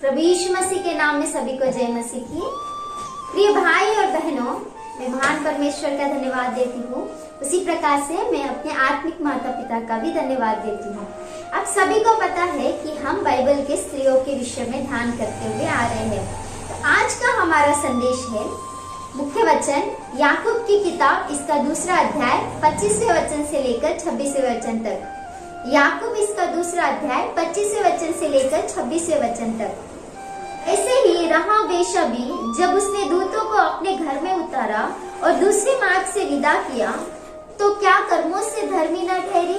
प्रभु यीशु मसीह के नाम में सभी को जय मसीह की। प्रिय भाई और बहनों, मैं महान परमेश्वर का धन्यवाद देती हूँ। उसी प्रकार से मैं अपने आत्मिक माता पिता का भी धन्यवाद देती हूँ। आप सभी को पता है कि हम बाइबल के स्त्रियों के विषय में ध्यान करते हुए आ रहे हैं। तो आज का हमारा संदेश है मुख्य वचन याकूब की किताब, इसका दूसरा अध्याय 25वें वचन से लेकर 26वें वचन तक। याकूब इसका दूसरा अध्याय 25वें वचन से लेकर 26वें वचन तक। ऐसे ही राहाब वेश्या भी जब उसने दूतों को अपने घर में उतारा और दूसरे मार्ग से विदा किया, तो क्या कर्मों से धर्मी न ठहरी?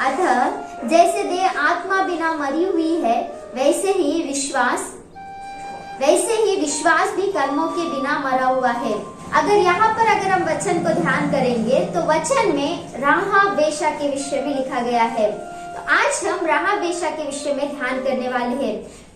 अतः जैसे देह आत्मा बिना मरी हुई है, वैसे ही विश्वास भी कर्मों के बिना मरा हुआ है। अगर हम वचन को ध्यान करेंगे तो वचन में राहाब वेश्या के विषय में लिखा गया है। तो आज हम राहाब वेश्या के विषय में ध्यान करने वाले हैं।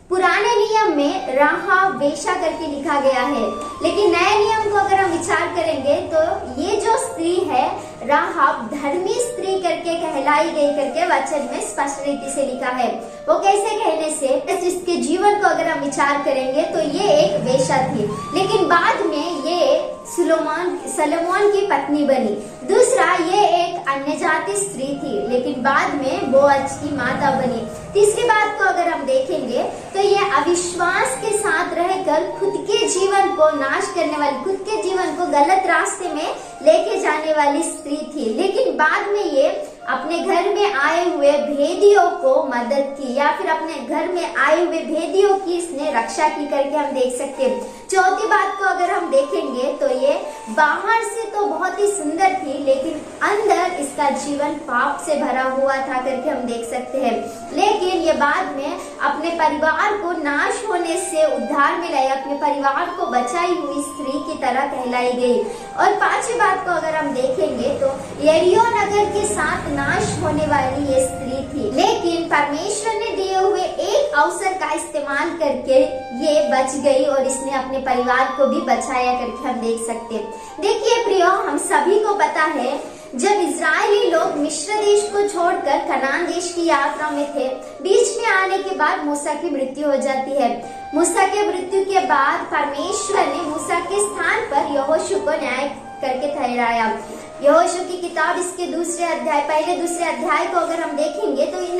पुराने नियम में राहाब वेश्या करके लिखा गया है, लेकिन नए नियम को अगर हम विचार करेंगे तो ये जो स्त्री है राहाब धर्मी स्त्री करके कहलाई गई करके वचन में स्पष्ट रीति से लिखा है। वो कैसे कहने से, जिसके जीवन को अगर हम विचार करेंगे तो ये एक वेश्या थी, लेकिन बाद में ये सलोमोन की पत्नी बनी। दूसरा, ये एक अन्य जाति स्त्री थी, लेकिन बाद में बोअज की माता बनी। तीसरी बात को अगर हम देखेंगे तो ये अविश्वास के साथ रहकर खुद के जीवन को नाश करने वाली, खुद के जीवन को गलत रास्ते में लेके जाने वाली स्त्री थी, लेकिन बाद में ये अपने घर में आए हुए भेदियों को मदद की, या फिर अपने घर में आए हुए भेदियों की इसने रक्षा की करके हम देख सकते हैं। चौथी बात को अगर हम देखेंगे तो ये बाहर से तो बहुत ही सुंदर थी, लेकिन अंदर इसका जीवन पाप से भरा हुआ था करके हम देख सकते हैं। लेकिन ये बाद में अपने परिवार को नाश होने से उद्धार में लाई, अपने परिवार को बचाई हुई स्त्री की तरह कहलाई गई। और पांचवी बात को अगर हम देखेंगे तो यरीहो नगर के साथ नाश होने वाली ये स्त्री थी, लेकिन परमेश्वर ने दिए हुए एक अवसर का इस्तेमाल करके ये बच गई और इसने अपने परिवार को भी बचाया करके हम देख सकते हैं। देखिए प्रियो, हम सभी को पता है जब इजरायली लोग मिस्र देश को छोड़कर कनान देश की यात्रा में थे, बीच में आने के बाद मूसा की मृत्यु हो जाती है। मूसा के मृत्यु के बाद परमेश्वर ने मूसा के स्थान पर यहोशू को न्याय करके ठहराया। यहोशू की किताब इसके पहले दूसरे अध्याय को अगर हम देखेंगे तो इन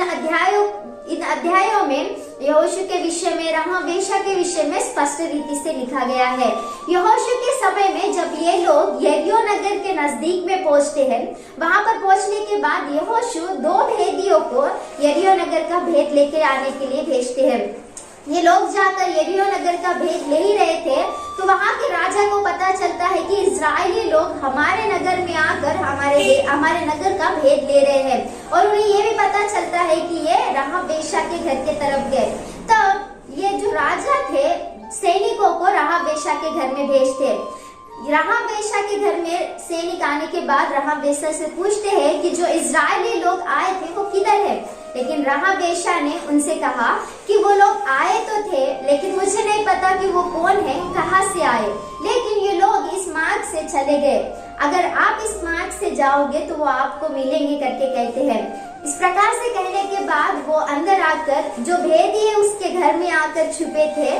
अध्यायों में यहोशू के विषय में, राहाब वेश्या के विषय में स्पष्ट रीति से लिखा गया है। यहोशू के समय में जब ये लोग यरीहो नगर के नजदीक में पहुंचते हैं, वहां पर पहुंचने के बाद यहोशू 2 भेदियों को यरीहो नगर का भेद लेके आने के लिए भेजते हैं। ये लोग जाकर यरीहो नगर का भेद ले ही रहे थे, तो वहां के राजा को पता चलता है कि इजरायली लोग हमारे नगर में आकर हमारे नगर का भेद ले रहे हैं, और उन्हें ये भी पता चलता है कि ये राहाब वेश्या के घर के तरफ गए। तब ये जो राजा थे सैनिकों को राहाब वेश्या के घर में भेजते। राहाब वेश्या के घर में सैनिक आने के बाद राहाब वेश्या से पूछते हैं कि जो इजरायली लोग आए थे वो किधर है, लेकिन राहाब वेश्या ने उनसे कहा कि वो लोग आए तो थे, लेकिन मुझे नहीं पता कि वो कौन है, कहाँ से आए, लेकिन ये लोग इस मार्ग से चले गए। अगर आप इस मार्ग से जाओगे तो वो आपको मिलेंगे करके कहते हैं। इस प्रकार से कहने के बाद वो अंदर आकर, जो भेदी है उसके घर में आकर छुपे थे,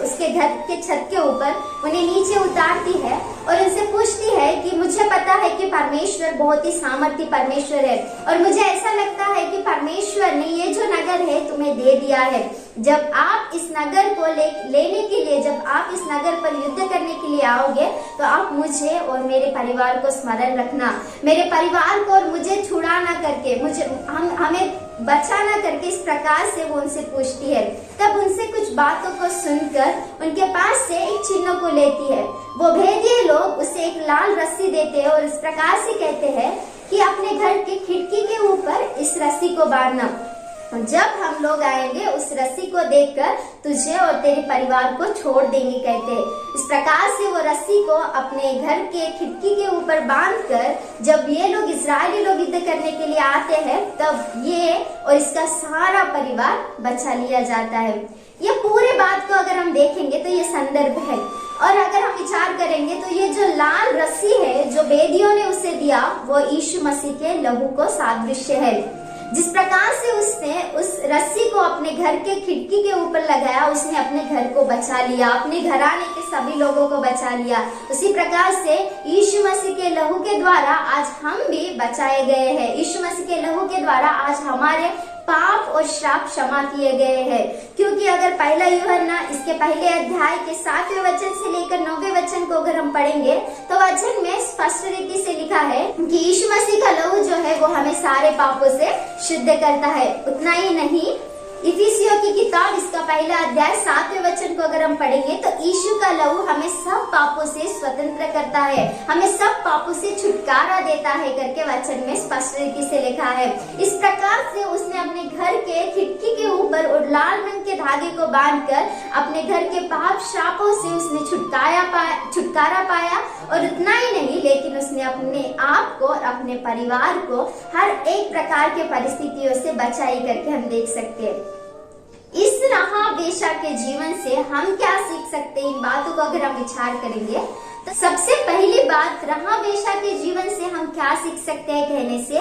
उसके घर के छत के ऊपर उन्हें नीचे उतारती है और उनसे पूछती है कि मुझे पता है कि परमेश्वर बहुत ही सामर्थी परमेश्वर है, और मुझे ऐसा लगता है कि परमेश्वर ने ये जो नगर है तुम्हें दे दिया है। जब आप इस नगर को लेने के लिए, जब आप इस नगर पर युद्ध करने के लिए आओगे, तो आप मुझे और मेरे परिवार को स्मरण रखना, मेरे परिवार को और मुझे छुड़ा ना करके, हमें बचाना करके। इस प्रकार से वो उनसे पूछती है। तब उनसे कुछ बातों को सुनकर उनके पास से एक चिन्ह को लेती है। वो भेदिए लोग उसे एक लाल रस्सी देते हैं और इस प्रकार से कहते हैं कि अपने घर की खिड़की के ऊपर इस रस्सी को बांधना, जब हम लोग आएंगे उस रस्सी को देखकर तुझे और तेरे परिवार को छोड़ देंगे कहते हैं। इस प्रकार से वो रस्सी को अपने घर के खिड़की के ऊपर बांधकर जब ये लोग इजरायली लोग युद्ध करने के लिए आते हैं, तब ये और इसका सारा परिवार बचा लिया जाता है। ये पूरे बात को अगर हम देखेंगे तो ये संदर्भ है, और अगर हम विचार करेंगे तो ये जो लाल रस्सी है जो वेदियों ने उसे दिया, वो यीशु मसीह के लहू को सादृश्य है। जिस प्रकार से उसने उस रस्सी को अपने घर के खिड़की के ऊपर लगाया, उसने अपने घर को बचा लिया, अपने घराने के सभी लोगों को बचा लिया। उसी प्रकार से यीशु मसीह के लहू के द्वारा आज हम भी बचाए गए हैं। यीशु मसीह के लहू के द्वारा आज हमारे पाप और श्राप क्षमा किए गए हैं। क्योंकि अगर पहला यूहन्ना इसके पहले अध्याय के 7वें वचन से लेकर 9वें वचन को अगर हम पढ़ेंगे तो वचन में स्पष्ट रीति से लिखा है कि यीशु मसीह का लहू जो है वो हमें सारे पापों से शुद्ध करता है। उतना ही नहीं, इफिसियों की किताब इसका पहला अध्याय 7वें वचन को अगर हम पढ़ेंगे तो यीशु का लहू हमें सब पापों से स्वतंत्र करता है, हमें सब पापों से छुटकारा देता है करके वचन में स्पष्ट रीति से लिखा है। इस प्रकार से उसने अपने घर के खिड़की के ऊपर और लाल रंग के धागे को बांधकर अपने घर के पाप श्रापों से उसने छुटकारा पाया। और उतना ही नहीं, लेकिन उसने अपने आप को और अपने परिवार को हर एक प्रकार के परिस्थितियों से बचाई करके हम देख सकते हैं। इस राहाब वेश्या के जीवन से हम क्या सीख सकते हैं, इन बातों को अगर हम विचार करेंगे तो सबसे पहली बात, राहाब वेश्या के जीवन से हम क्या सीख सकते हैं कहने से,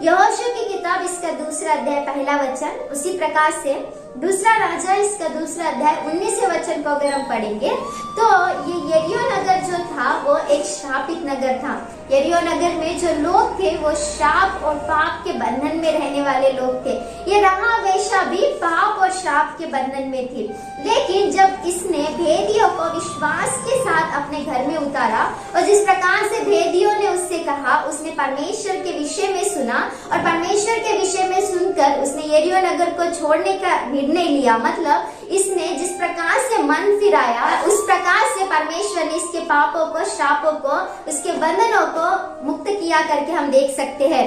यहोशू की किताब इसका 2 अध्याय पहला वचन, उसी प्रकार से 2 राजा इसका 2 अध्याय 19वें वचन को अगर हम पढ़ेंगे तो ये यरीहो नगर जो था वो एक श्रापित नगर था। यरीहो नगर में जो लोग थे वो श्राप और पाप के बंधन में रहने वाले लोग थे। ये राहाब वेश्या भी पाप और श्राप के बंधन में थी। लेकिन जब इसने भेदियों को विश्वास के साथ अपने घर में उतारा और जिस प्रकार से भेदियों ने उससे कहा, उसने परमेश्वर के विषय में सुना और परमेश्वर के विषय में सुनकर उसने यरीहो नगर को छोड़ने का निर्णय लिया। मतलब इसने जिस प्रकार से मन फिराया, उस प्रकार से परमेश्वर ने इसके पापों को, श्रापों को, उसके बंधनों को मुक्त किया करके हम देख सकते हैं।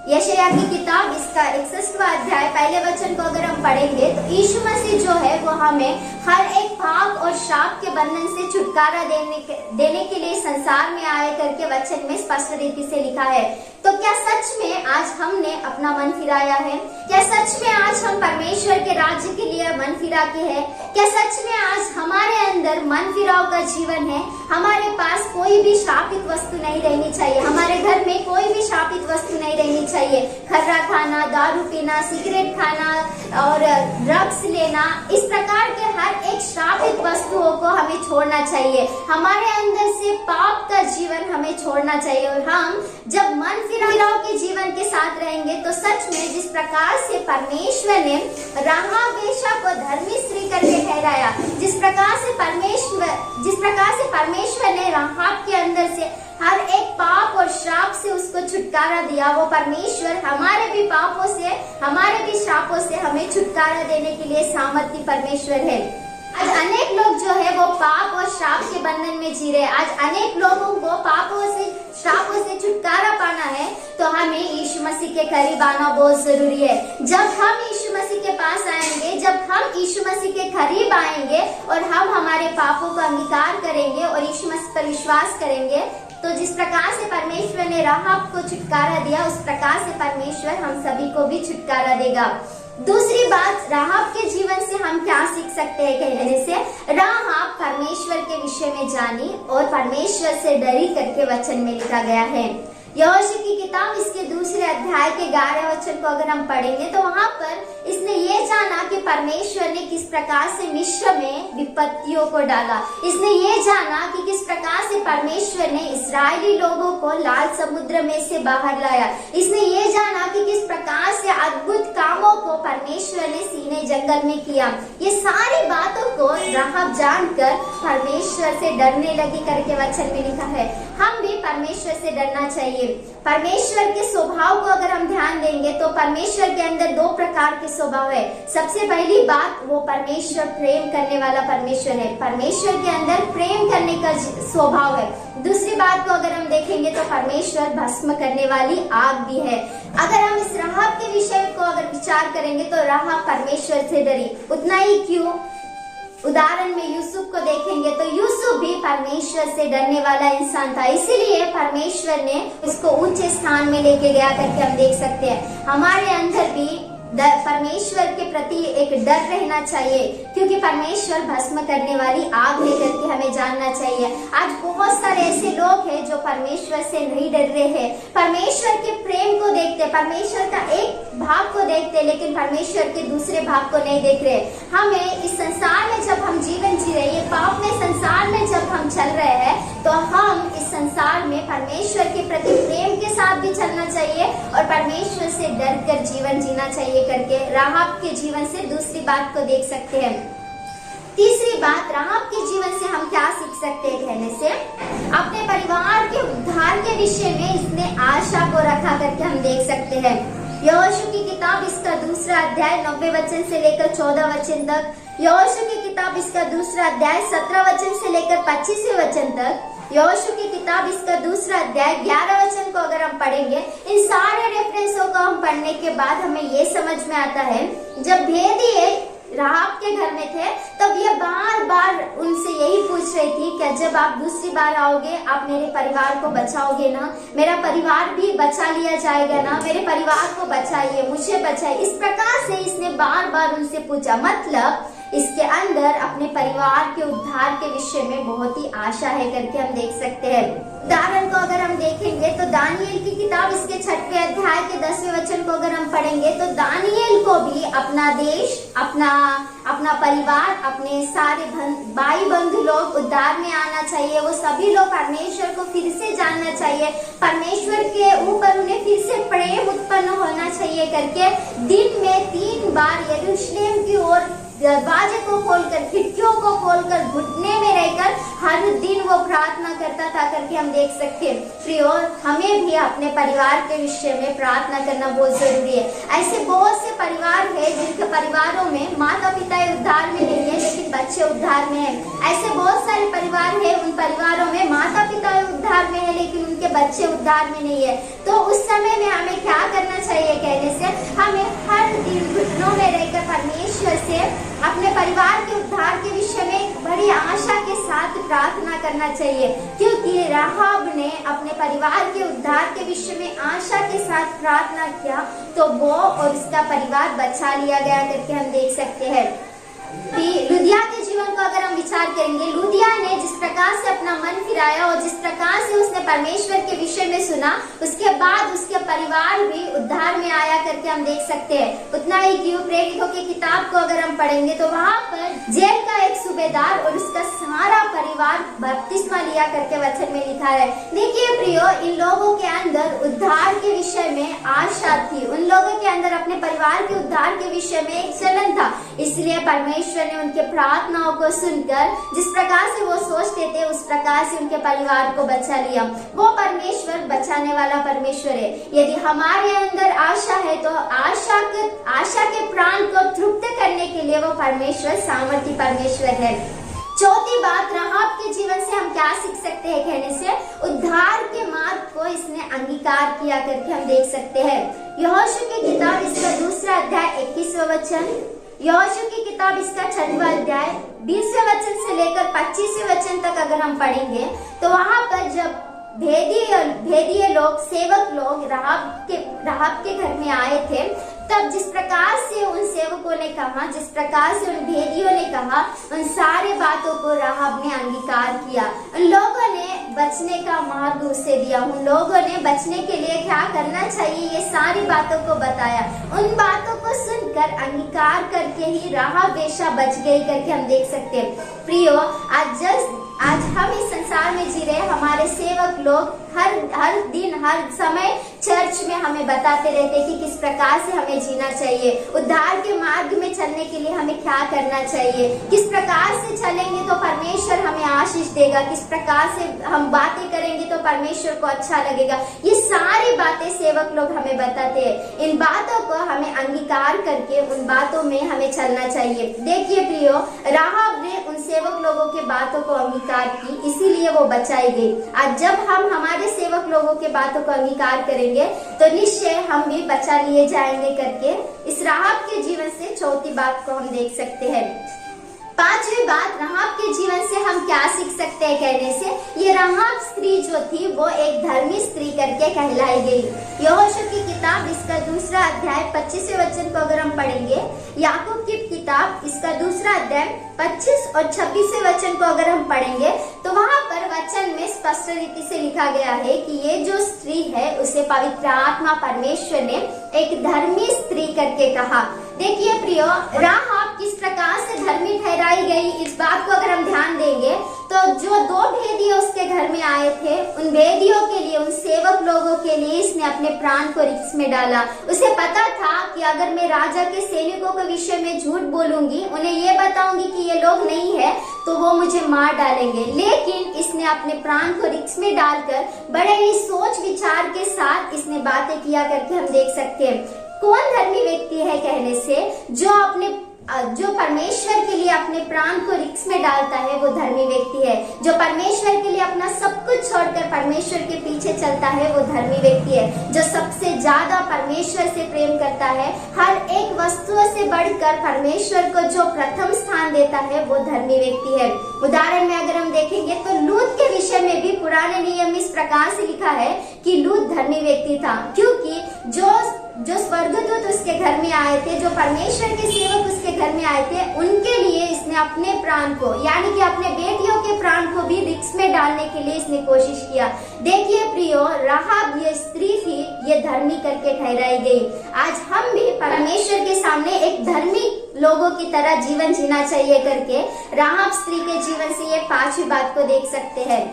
यशायाह की किताब इसका 61वां अध्याय पहले वचन को अगर हम पढ़ेंगे तो यीशु मसीह जो है वो हमें हर एक पाप और श्राप के बंधन से छुटकारा देने के लिए संसार में आए करके वचन में स्पष्ट रीति से लिखा है। तो क्या सच में आज हमने अपना मन फिराया है? क्या सच में आज हम परमेश्वर के राज्य के लिए मन फिरा के है? क्या सच में आज हमारे अंदर मन फिराव का जीवन है? हमारे पास कोई भी श्रापित वस्तु नहीं रहनी चाहिए, हमारे घर में कोई भी श्रापित वस्तु नहीं रहनी चाहिए। खर्रा खाना, दारू पीना, सिगरेट खाना और ड्रग्स लेना, इस प्रकार के हर एक श्रापित वस्तुओं को हमें छोड़ना चाहिए। हमारे अंदर से पाप का जीवन हमें छोड़ना चाहिए। और हम जब मन फिराव के जीवन के साथ रहेंगे तो सच में जिस प्रकार से परमेश्वर ने राहाब वेश्या को धर्मी स्त्री करके ठहराया, जिस प्रकार से परमेश्वर ने राहाब के अंदर से हर एक पाप और श्राप से उसको छुटकारा दिया, वो परमेश्वर हमारे भी पापों से, हमारे भी श्रापों से हमें छुटकारा देने के लिए सामर्थ्य परमेश्वर है। आज अनेक लोग जो है वो पाप और श्राप के बंधन में जी रहे। आज अनेक लोगों को पापों से, श्रापों से छुटकारा पाना है तो हमें यीशु मसीह के करीब आना बहुत जरूरी है। जब हम यीशु मसीह के पास आएंगे, जब हम यीशु मसीह के करीब आएंगे और हम हमारे पापों का अंगीकार करेंगे और यीशु मसीह पर विश्वास करेंगे तो जिस प्रकार से परमेश्वर ने राहाब को छुटकारा दिया, उस प्रकार से परमेश्वर हम सभी को भी छुटकारा देगा। दूसरी बात, राहाब के जीवन से हम क्या सीख सकते हैं कहने से, राहाब परमेश्वर के विषय में जानी और परमेश्वर से डरी करके वचन में लिखा गया है। यहोशू की किताब इसके 2 अध्याय के 11वें वचन को अगर हम पढ़ेंगे तो वहाँ पर इसने ये जाना कि परमेश्वर ने किस प्रकार से मिस्र में विपत्तियों को डाला। इसने ये जाना कि किस प्रकार से परमेश्वर ने इस्राएली लोगों को लाल समुद्र में से बाहर लाया। इसने ये जाना कि किस प्रकार से अद्भुत कामों को परमेश्वर ने सीने जंगल में किया। ये सारी बातों को राहाब जानकर परमेश्वर से डरने लगी करके वचन में लिखा है। हम भी परमेश्वर से डरना चाहिए। परमेश्वर के स्वभाव को अगर हम ध्यान देंगे तो परमेश्वर के अंदर 2 प्रकार के स्वभाव है। सबसे पहली बात, वो परमेश्वर प्रेम करने वाला परमेश्वर है। परमेश्वर के अंदर प्रेम करने का स्वभाव है। दूसरी बात को अगर हम देखेंगे तो परमेश्वर भस्म करने वाली आग भी है। अगर हम इस राहाब के विषय को अगर विचार करेंगे तो राहाब परमेश्वर से डरी। उतना ही क्यों, उदाहरण में यूसुफ को देखेंगे तो यूसुफ भी परमेश्वर से डरने वाला इंसान था, इसीलिए परमेश्वर ने उसको ऊंचे स्थान में लेके गया करके हम देख सकते हैं। हमारे अंदर भी परमेश्वर के प्रति एक डर रहना चाहिए, क्योंकि परमेश्वर भस्म करने वाली आग लेकर के हमें जानना चाहिए। आज बहुत सारे ऐसे लोग हैं जो परमेश्वर से नहीं डर रहे हैं, परमेश्वर के प्रेम को देखते, परमेश्वर का एक भाग को देखते, लेकिन परमेश्वर के दूसरे भाग को नहीं देख रहे। हमें इस संसार में जब हम जीवन जी रहे हैं, पाप में संसार में जब हम चल रहे हैं, तो हम इस संसार में परमेश्वर के प्रति प्रेम के साथ भी चलना चाहिए और परमेश्वर से डर कर जीवन जीना चाहिए करके राहाब के जीवन से दूसरी बात को देख सकते हैं। तीसरी बात, राहाब के जीवन से हम क्या सीख सकते हैं कहने से, अपने परिवार के उद्धार के विषय में इसने आशा को रखा करके हम देख सकते हैं। यहोशू की किताब इसका 2 अध्याय 90 वचन से लेकर 14 वचन तक, यहोशू की किताब इसका 2 अध्याय 17 वचन से लेकर 25 वचन तक, यहोशू की किताब इसका 2 अध्याय 11 वचन को अगर हम पढ़ेंगे, इन सारे रेफरेंसों को हम पढ़ने के बाद हमें ये समझ में आता है, जब भेदिए राहाब के घर में थे तब ये बार बार उनसे यही पूछ रही थी कि जब आप दूसरी बार आओगे आप मेरे परिवार को बचाओगे ना, मेरा परिवार भी बचा लिया जाएगा ना, मेरे परिवार को बचाइए, मुझे बचाइए। इस प्रकार से इसने बार बार उनसे पूछा, मतलब इसके अंदर अपने परिवार के उद्धार के विषय में बहुत ही आशा है करके हम देख सकते हैं। उदाहरण को अगर हम देखेंगे तो दानियेल की किताब इसके 6वें अध्याय के 10वें वचन को अगर हम पढ़ेंगे तो दानियेल को भी अपना देश, अपना परिवार, अपने सारे भाई बंधु लोग उद्धार में आना चाहिए। वो सभी लोग परमेश्वर को फिर से जानना चाहिए, परमेश्वर के ऊपर उन्हें फिर से प्रेम उत्पन्न होना चाहिए करके दिन में 3 बार यरूशलेम की ओर दरवाजे को खोलकर, खिड़कियों को खोलकर, घुटने में रहकर हर दिन वो प्रार्थना करता था करके हम देख सकते हैं। प्रियो, हमें भी अपने परिवार के विषय में प्रार्थना करना बहुत जरूरी है। ऐसे बहुत से परिवार है जिनके परिवारों में माता पिता उद्धार में नहीं है लेकिन बच्चे उद्धार में है। ऐसे बहुत सारे परिवार है, उन परिवारों में माता पिता उद्धार में है लेकिन उनके बच्चे उद्धार में नहीं है। तो उस समय में हमें क्या करना चाहिए कहने से, हमें हर दिन घुटनों में रहकर परमेश्वर से अपने परिवार के उद्धार के विषय में बड़ी आशा के साथ प्रार्थना करना चाहिए, क्योंकि राहाब ने अपने परिवार के उद्धार के विषय में आशा के साथ प्रार्थना किया तो वो और उसका परिवार बचा लिया गया करके हम देख सकते हैं। लुदिया के जीवन को अगर हम विचार करेंगे, लुदिया ने जिस प्रकार से अपना मन फिराया और जिस प्रकार से उसने परमेश्वर के विषय में सुना, उसके बाद उसके परिवार भी उद्धार में आया करके हम देख सकते हैं। उतना ही क्यों, प्रेरितों की किताब को अगर हम पढ़ेंगे तो वहाँ पर जेल का एक सूबेदार और उसका सारा परिवार बपतिस्मा लिया करके वचन में लिखा है। देखिए प्रियो, इन लोगों के अंदर उद्धार के विषय में आशा थी, उन लोगों के अंदर अपने परिवार के उद्धार के विषय में एक चलन था, इसलिए परमेश्वर ने उनके प्रार्थनाओं को सुनकर जिस प्रकार से वो सोचते थे उस प्रकार से उनके परिवार को बचा लिया। वो परमेश्वर बचाने वाला परमेश्वर है। यदि हमारे अंदर आशा है तो आशा के प्राण को तृप्त करने के लिए वो परमेश्वर सामर्थी परमेश्वर है। चौथी बात, राहाब के जीवन से हम क्या सीख सकते हैं कहने से, उद्धार के मार्ग को इसने अंगीकार किया करके हम देख सकते हैं। यहोशू की किताब इसका 2 अध्याय 21वां वचन, यहोशू की किताब इसका 6वां अध्याय 20वें वचन से लेकर 25वें वचन तक अगर हम पढ़ेंगे तो वहाँ पर जब भेदिए लोग, सेवक लोग राहाब के घर में आए थे, तब जिस प्रकार से उन सेवकों ने कहा, जिस प्रकार से उन भेदियों ने कहा, उन सारे बातों को राहाब ने अंगीकार किया। उन लोगों ने बचने का मार्ग उसे दिया, उन लोगों ने बचने के लिए क्या करना चाहिए ये सारी बातों को बताया। उन बातों को सुनकर अंगीकार करके ही राहाब वेश्या बच गई करके हम देख सकते हैं। प्रियो, आज हम इस संसार में जी रहे, हमारे सेवक लोग हर दिन हर समय चर्च में हमें बताते रहते हैं कि किस प्रकार से हमें जीना चाहिए, उद्धार के मार्ग में चलने के लिए हमें क्या करना चाहिए, किस प्रकार से चलेंगे तो परमेश्वर हमें आशीष देगा, किस प्रकार से हम बातें करेंगे तो परमेश्वर को अच्छा लगेगा। ये सारी बातें सेवक लोग हमें बताते हैं। इन बातों को हमें अंगीकार करके उन बातों में हमें चलना चाहिए। देखिए प्रियो, राहाब ने उन सेवक लोगों के बातों को अंगीकार की, इसीलिए वो बचाई गई। आज जब हम हमारे सेवक लोगों के बातों को अंगीकार करेंगे तो निश्चय हम भी बचा लिए जाएंगे करके इस राहाब के जीवन से चौथी बात को हम देख सकते हैं। पांचवी बात, राहाब के जीवन से हम क्या सीख सकते हैं कहने से, ये राहाब स्त्री जो थी वो एक धर्मी स्त्री करके कहलाई गई। यहोशू की किताब इसका दूसरा अध्याय 25वें वचन को अगर हम पढ़ेंगे, याकूब की किताब इसका दूसरा अध्याय 25 और 26वें वचन को अगर हम पढ़ेंगे तो वहाँ पर वचन में स्पष्ट रीति से लिखा गया है कि ये जो स्त्री है उसे पवित्र आत्मा परमेश्वर ने एक धर्मी स्त्री करके कहा। देखिए प्रियो, राहाब किस प्रकार से धर्मी ठहराई गई, इस बात को अगर हम ध्यान देंगे तो जो 2 भेदिए उसके घर में आए थे, उन भेदियों के लिए, उन सेवक लोगों के लिए इसने अपने प्राण को रिस्क में डाला। उसे पता था कि अगर मैं राजा के सैनिकों के विषय में झूठ बोलूंगी, उन्हें ये बताऊंगी कि ये लोग नहीं है, तो वो मुझे मार डालेंगे। लेकिन इसने अपने प्राण को रिस्क में डालकर बड़े ही सोच विचार के साथ इसने बातें किया करके हम देख सकते हैं। कौन धर्मी व्यक्ति है कहने से, जो परमेश्वर के लिए अपने प्राण को रिस्क में डालता है वो धर्मी व्यक्ति है। जो परमेश्वर के लिए अपना सब कुछ छोड़कर परमेश्वर के पीछे चलता है वो धर्मी व्यक्ति है। जो सबसे ज्यादा परमेश्वर से प्रेम करता है, हर एक वस्तुओं से बढ़कर परमेश्वर को जो प्रथम स्थान देता है वो धर्मी व्यक्ति है। उदाहरण में अगर हम देखेंगे तो लूत के विषय में भी पुराने नियम में इस प्रकार से लिखा है कि लूत धर्मी व्यक्ति था, क्योंकि जो स्वर्गदूत उसके घर में आए थे, जो परमेश्वर के सेवक उसके घर में आए थे, उनके लिए इसने अपने प्राण को, यानी कि अपने बेटियों के प्राण को भी रिस्क में डालने के लिए इसने कोशिश किया। देखिए प्रियो, राहाब ये स्त्री थी, ये धर्मी करके ठहराई गई। आज हम भी परमेश्वर के सामने एक धर्मी लोगों की तरह जीवन जीना चाहिए करके राहाब स्त्री के जीवन से ये 5वीं बात को देख सकते हैं।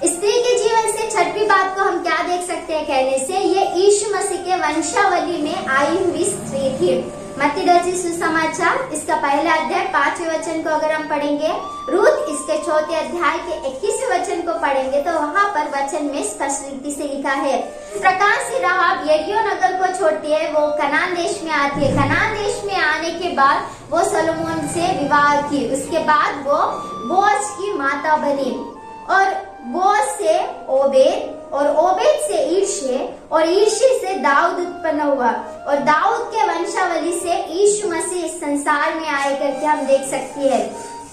स्त्री के जीवन से 6वीं बात को हम क्या देख सकते हैं कहने से, ये यीशु मसीह के वंशावली में आई हुई स्त्री थी। मत्ती रचित सुसमाचार इसका पहला अध्याय 5वें वचन को अगर हम पढ़ेंगे, रूत इसके 4थे अध्याय के 21वें वचन को पढ़ेंगे तो वहाँ पर वचन में स्पष्ट रीति से लिखा है, प्रकार से राहाब यरीहो नगर को छोड़ती है, वो कनान देश में आती है। कनान देश में आने के बाद वो सोलोमोन से विवाह की, उसके बाद वो बोअज की माता बनी, और बोअज से ओबेद, और ओबेद से ईर्षे, और ईर्षे से दाऊद उत्पन्न हुआ, और दाऊद के वंशावली से यीशु मसीह इस संसार में आए करके हम देख सकती है।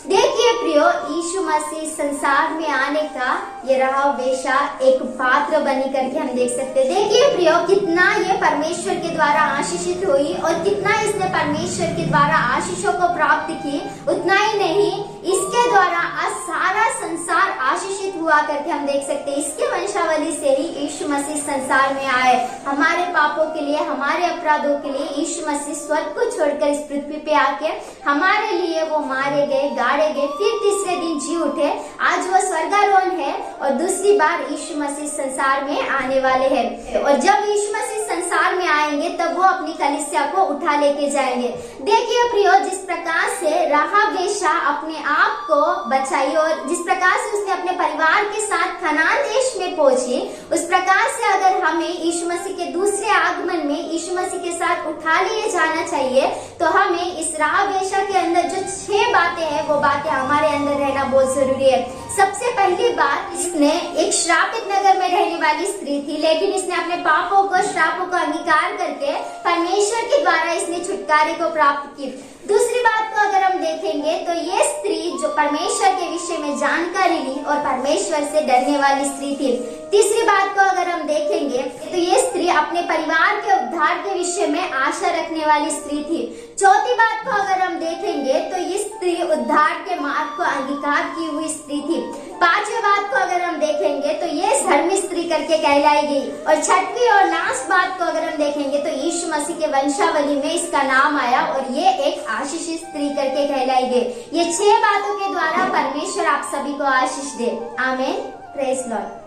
देखिए प्रियो, यीशु मसीह संसार में आने का ये राहाब वेश्या एक पात्र बनी करके हम देख सकते हैं। देखिए प्रियो, कितना ये परमेश्वर के द्वारा आशीषित हुई और कितना इसने परमेश्वर के द्वारा आशीषों को प्राप्त की। उतना ही नहीं, इसके द्वारा आज सारा संसार आशीषित हुआ करके हम देख सकते हैं। इसके वंशावली से ही यीशु मसीह संसार में आए। हमारे पापों के लिए, हमारे अपराधों के लिए यीशु मसीह स्वर्ग को छोड़कर इस पृथ्वी पे आके हमारे लिए वो मारे गए, गाड़े गए, फिर तीसरे दिन जी उठे। आज वो स्वर्गारोहण है और दूसरी बार यीशु मसीह संसार में आने वाले हैं। और जब यीशु मसीह संसार में आएंगे तब वो अपनी कलीसिया को उठा लेके जाएंगे। देखिए प्रियो, जिस प्रकार से राहाब वेश्या अपने आप को बचाई और जिस प्रकार से उसने अपने परिवार के साथ कनान देश में पहुंची, उस प्रकार से अगर हमें यीशु मसीह के दूसरे आगमन में यीशु मसीह के साथ उठा लिए जाना चाहिए, तो हमें इस राहाब वेश्या के अंदर जो 6 बातें हैं वो बातें हमारे अंदर रहना बहुत जरूरी है। सबसे पहली बात, इसने एक श्रापित नगर में रहने वाली स्त्री थी, लेकिन इसने अपने पापों को, श्रापों को अंगीकार करके परमेश्वर के द्वारा इसने छुटकारे को प्राप्त की। दूसरी बात को अगर हम देखेंगे तो ये स्त्री जो परमेश्वर के विषय में जानकारी ली और परमेश्वर से डरने वाली स्त्री थी। तीसरी बात को अगर हम देखेंगे तो ये स्त्री अपने परिवार के उद्धार के विषय में आशा रखने वाली स्त्री थी। चौथी बात को अगर हम देखेंगे तो ये स्त्री उद्धार के मार्ग को अंगीकार की हुई स्त्री थी। पांचवी बात को अगर हम देखेंगे तो ये धर्मी स्त्री करके कहलाई गई। और छठवीं और लास्ट बात को अगर हम देखेंगे तो यीशु मसीह के वंशावली में इसका नाम आया और ये एक आशीषित स्त्री करके कहलाई गई। ये 6 बातों के द्वारा परमेश्वर आप सभी को आशीष दे। आमीन। Praise Lord.